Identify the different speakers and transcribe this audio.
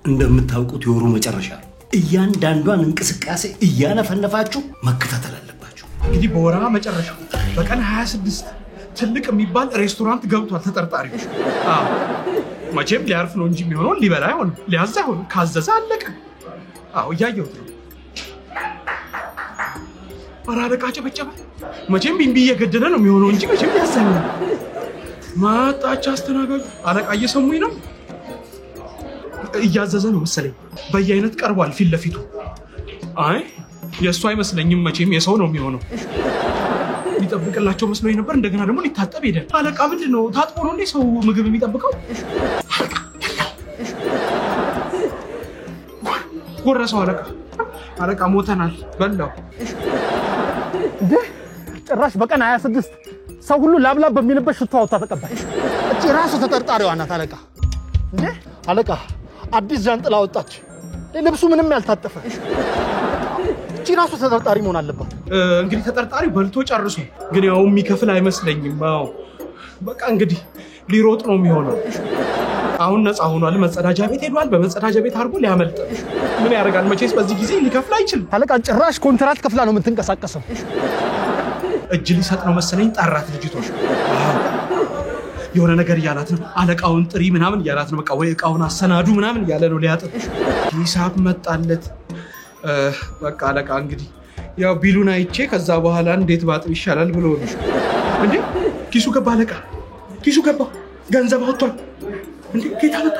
Speaker 1: እንደምታውቁት የወሩ መጨረሻ እያንዳንዷን እንቅስቃሴ እያነፈነፋችሁ መከታተል አለባችሁ።
Speaker 2: እንግዲህ በወራ መጨረሻ በቀን 26 ትልቅ የሚባል ሬስቶራንት ገብቷል ተጠርጣሪ። መቼም ሊያርፍ ነው እንጂ የሚሆነው ሊበላ አይሆንም፣ ሊያዝ አይሆንም። ካዘዘ አለቀ። እያየሁት ነው። ኧረ አለቃ ጨበጨበ። መቼም ቢንቢ እየገደለ ነው የሚሆነው እንጂ መቼም ያዘኝ ነው። ማጣች አስተናጋጁ። አለቃ እየሰሙኝ ነው። እያዘዘ ነው መሰለኝ። በየአይነት ቀርቧል ፊት ለፊቱ። አይ የእሱ አይመስለኝም፣ መቼም የሰው ነው የሚሆነው። ሊጠብቅላቸው መስሎኝ ነበር። እንደገና ደግሞ ሊታጠብ ሄደ። አለቃ ምንድን ነው ታጥቦ ነው እንዴ ሰው ምግብ የሚጠብቀው? ጎረሰው አለቃ። አለቃ ሞተናል በላው።
Speaker 3: ጭራሽ በቀን 26 ሰው ሁሉ ላብላብ በሚልበት ሽቶ አውጣ ተቀባይ። እቺ ራሱ ተጠርጣሪዋ ናት አለቃ። እንዴ አለቃ አዲስ ጃንጥላ ወጣች። ልብሱ ምንም ያልታጠፈ። እቺ ራሱ ተጠርጣሪ መሆን አለባት።
Speaker 2: እንግዲህ ተጠርጣሪው በልቶ ጨርሶ ግን ያው የሚከፍል አይመስለኝም። በቃ እንግዲህ ሊሮጥ ነው የሚሆነው። አሁን ነፃ ሆኗል። መጸዳጃ ቤት ሄዷል። በመጸዳጃ ቤት አድርጎ ሊያመልጥ ምን ያደርጋል? መቼስ በዚህ ጊዜ ሊከፍል አይችልም።
Speaker 3: አለቃ ጭራሽ ኮንትራት ከፍላ ነው የምትንቀሳቀሰው።
Speaker 2: እጅ ሊሰጥ ነው መሰለኝ። ጠራት ልጅቷ። የሆነ ነገር እያላት ነው። አለቃውን ጥሪ ምናምን እያላት ነው። በቃ ወይ እቃውን አሰናዱ ምናምን እያለ ነው ሊያጥፍ። ሂሳብ መጣለት። በቃ አለቃ እንግዲህ ያው ቢሉን አይቼ ከዛ በኋላ እንዴት ባጥብ ይሻላል ብሎ ነው እንዴ። ኪሱ ገባ አለቃ፣ ኪሱ ገባ። ገንዘብ አውጥቷል እንዴ። ጌታ መጣ።